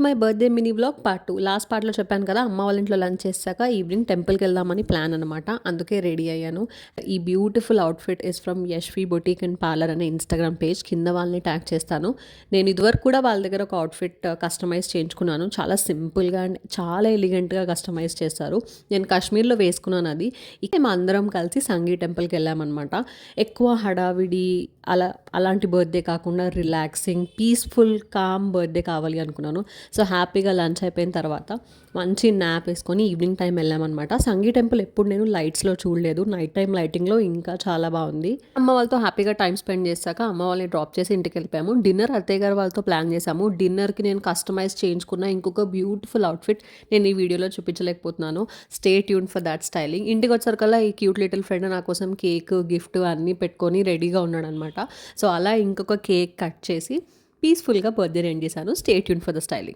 My birthday mini vlog part 2. Last పార్ట్‌లో చెప్పాను కదా! అమ్మ వాళ్ళ ఇంట్లో లంచ్ చేశాక ఈవినింగ్ టెంపుల్‌కెళ్దామని ప్లాన్ అనమాట. అందుకే రెడీ అయ్యాను. ఈ beautiful outfit is from Yashvi boutique and parlour అనే ఇన్‌స్టాగ్రామ్ పేజ్. కింద వాళ్ళని ట్యాగ్ చేస్తాను. నేను ఇదివరకు కూడా వాళ్ళ దగ్గర ఒక అవుట్‌ఫిట్ కస్టమైజ్ చేయించుకున్నాను. చాలా సింపుల్‌గా అండ్ చాలా ఎలిగెంట్‌గా కస్టమైజ్ చేస్తారు. నేను కాశ్మీర్‌లో వేసుకున్నాను అది. ఇక మేము అందరం కలిసి సంగీ టెంపుల్‌కెళ్ళామనమాట. ఎక్కువ హడావిడి అలాంటి బర్త్‌డే కాకుండా రిలాక్సింగ్, పీస్‌ఫుల్, కామ్ బర్త్‌డే కావాలి అనుకున్నాను. సో, హ్యాపీగా లంచ్ అయిపోయిన తర్వాత మంచి న్యాప్ వేసుకొని ఈవినింగ్ టైం వెళ్ళామనమాట. సంగీ టెంపుల్ ఎప్పుడు నేను లైట్స్‌లో చూడలేదు. నైట్ టైమ్ లైటింగ్‌లో ఇంకా చాలా బాగుంది. అమ్మ వాళ్ళతో హ్యాపీగా టైమ్ స్పెండ్ చేశాక అమ్మ వాళ్ళని డ్రాప్ చేసి ఇంటికెళ్ళిపోయాము. డిన్నర్ అత్తయ్య గారు వాళ్ళతో ప్లాన్ చేశాము. డిన్నర్‌కి నేను కస్టమైజ్ చేయించుకున్న ఇంకొక బ్యూటిఫుల్ అవుట్‌ఫిట్ నేను ఈ వీడియోలో చూపించలేకపోతున్నాను. Stay tune for that styling. ఇంటికొచ్చేసరికల్లా ఈ క్యూట్ లిటిల్ ఫ్రెండ్ నా కోసం కేక్, గిఫ్ట్ అన్నీ పెట్టుకొని రెడీగా ఉన్నాడనమాట. సో, అలా ఇంకొక కేక్ కట్ చేసి పీస్‌ఫుల్‌గా బర్త్‌డేని ఎండ్ చేశాను. Stay tune for the styling.